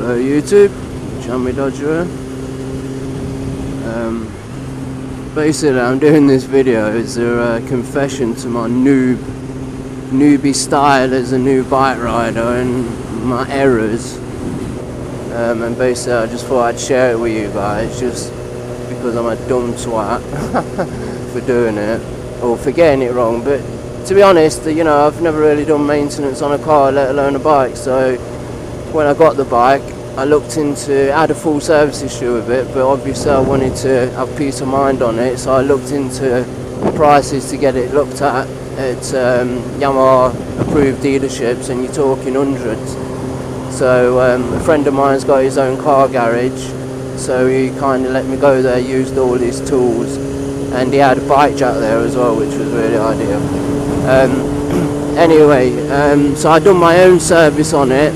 Hello YouTube, Jammy Dodger. Basically I'm doing this video as a confession to my newbie style as a new bike rider and my errors. And basically I just thought I'd share it with you guys, just because I'm a dumb twat for doing it, or for getting it wrong. But to be honest, you know, I've never really done maintenance on a car, let alone a bike. So when I got the bike, I looked into, I had a full service history with it, but obviously I wanted to have peace of mind on it, so I looked into prices to get it looked at Yamaha approved dealerships, and you're talking hundreds. So a friend of mine's got his own car garage, so he kind of let me go there, used all his tools, and he had a bike jack there as well, which was really ideal. Anyway, so I done my own service on it.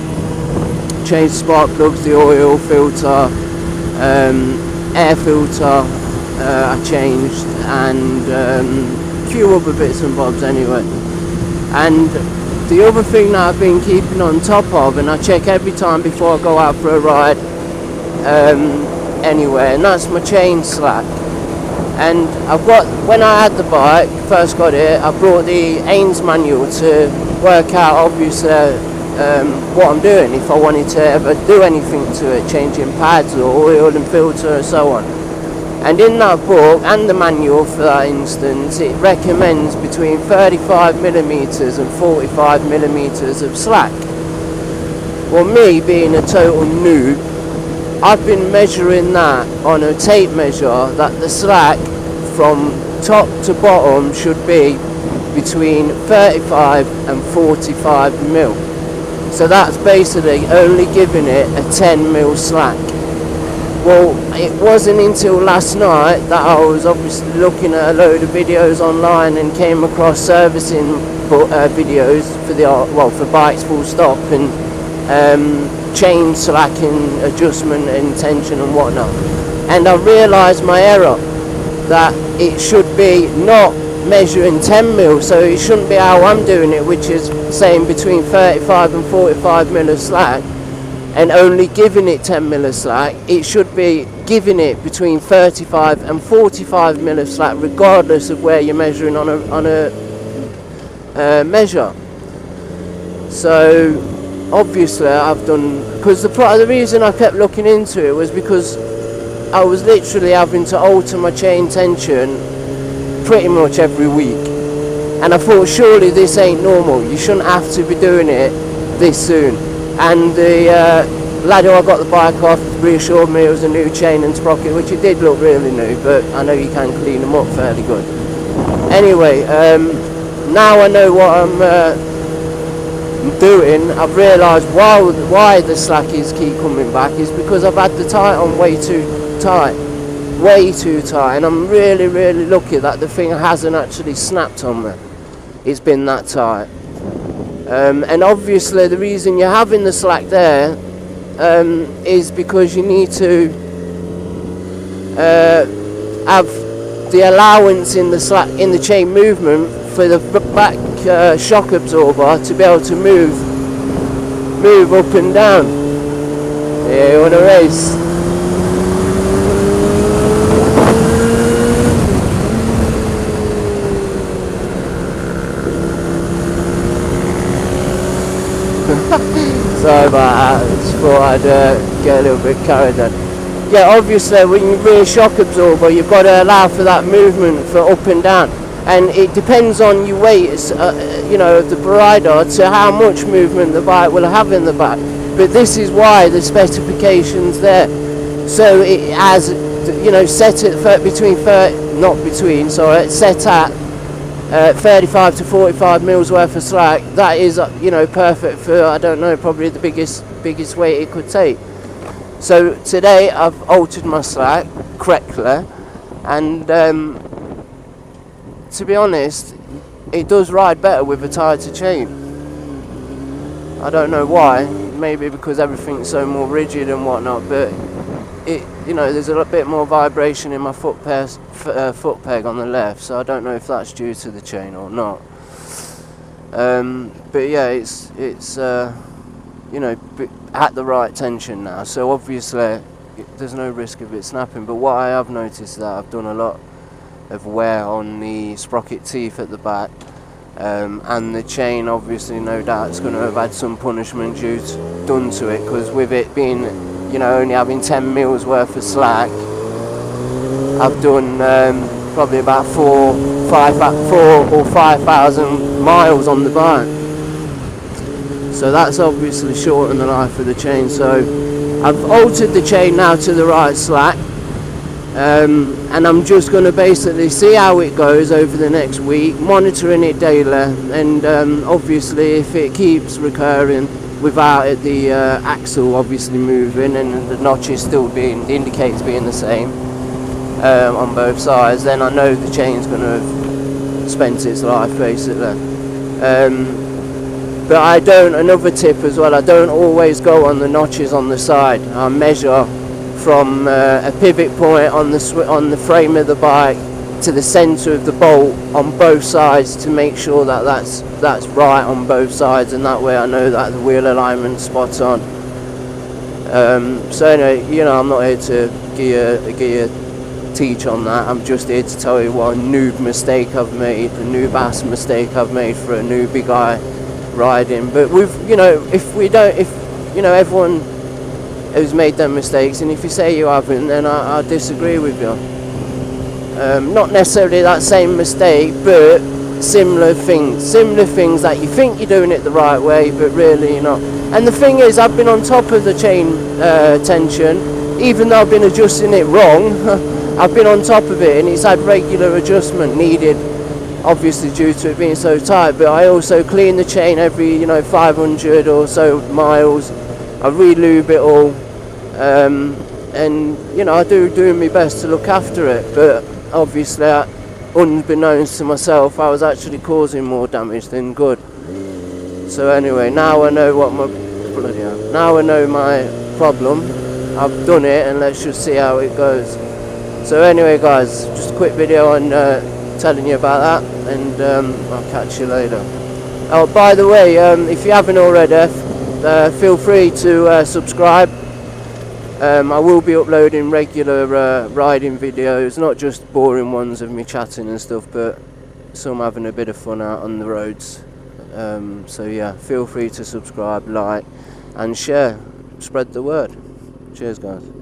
Changed spark plugs, the oil filter, air filter I changed, and a few other bits and bobs anyway. And the other thing that I've been keeping on top of, and I check every time before I go out for a ride anywhere, and that's my chain slack. And I've got, when I had the bike, first got it, I brought the Ains manual to work out obviously what I'm doing if I wanted to ever do anything to it, changing pads or oil and filter and so on. And in that book, and the manual for that instance, it recommends between 35mm and 45mm of slack. Well, me being a total noob, I've been measuring that on a tape measure, that the slack from top to bottom should be between 35 and 45mm. So that's basically only giving it a 10mm slack. Well, it wasn't until last night that I was obviously looking at a load of videos online and came across servicing videos for for bikes full stop, and chain slacking, adjustment and tension and whatnot. And I realised my error, that it should be not measuring 10mm, so it shouldn't be how I'm doing it, which is saying between 35 and 45mm of slack and only giving it 10mm of slack. It should be giving it between 35 and 45mm of slack, regardless of where you're measuring on a measure. So obviously I've done, because the reason I kept looking into it was because I was literally having to alter my chain tension pretty much every week, and I thought, surely this ain't normal, you shouldn't have to be doing it this soon. And the lad who I got the bike off reassured me it was a new chain and sprocket, which it did look really new, but I know you can clean them up fairly good. Anyway, now I know what I'm doing. I've realised why the slack keep coming back is because I've had the tight on way too tight, and I'm really lucky that the thing hasn't actually snapped on me. It's been that tight. And obviously the reason you're having the slack there is because you need to have the allowance in the slack, in the chain movement, for the back shock absorber to be able to move up and down. Yeah, you want to race? Sorry about that, I just thought I'd get a little bit carried on. Yeah, obviously when you rear shock absorber, you've got to allow for that movement for up and down, and it depends on your weight, you know, of the rider, to how much movement the bike will have in the back. But this is why the specification's there. So it has, you know, set at set at 35 to 45mm worth of slack. That is, you know, perfect for, I don't know, probably the biggest weight it could take. So today I've altered my slack correctly, and to be honest, it does ride better with a tighter chain. I don't know why, maybe because everything's so more rigid and whatnot, but it, you know, there's a bit more vibration in my foot peg on the left, so I don't know if that's due to the chain or not. But yeah, it's you know, at the right tension now, so obviously there's no risk of it snapping. But what I have noticed is that I've done a lot of wear on the sprocket teeth at the back, and the chain obviously no doubt it's going to have had some punishment done to it, because with it being, you know, only having 10 mils worth of slack, I've done probably about 4 or 5,000 miles on the bike. So that's obviously shortened the life of the chain. So I've altered the chain now to the right slack, and I'm just going to basically see how it goes over the next week, monitoring it daily, and obviously if it keeps recurring without it, the axle obviously moving and the notches still being, the indicators being the same on both sides, then I know the chain's going to have spent its life basically. But I don't, another tip as well, I don't always go on the notches on the side. I measure from a pivot point on the frame of the bike to the centre of the bolt on both sides to make sure that that's right on both sides, and that way I know that the wheel alignment's spot on. So anyway, you know, I'm not here to give you teach on that. I'm just here to tell you what a noob mistake I've made, a noob ass mistake I've made for a newbie guy riding. But we've, you know, if you know, everyone who's made them mistakes, and if you say you haven't, then I disagree with you. Not necessarily that same mistake, but similar things that you think you're doing it the right way, but really you're not. And the thing is, I've been on top of the chain tension, even though I've been adjusting it wrong. I've been on top of it, and it's had regular adjustment needed, obviously due to it being so tight. But I also clean the chain every, you know, 500 or so miles. I re-lube it all, and you know, I do my best to look after it. But obviously, unbeknownst to myself, I was actually causing more damage than good. So anyway, now I know what now I know my problem. I've done it, and let's just see how it goes. So anyway guys, just a quick video on telling you about that, and I'll catch you later. Oh, by the way, if you haven't already, feel free to subscribe. I will be uploading regular riding videos, not just boring ones of me chatting and stuff, but some having a bit of fun out on the roads. So yeah, feel free to subscribe, like and share, spread the word. Cheers guys.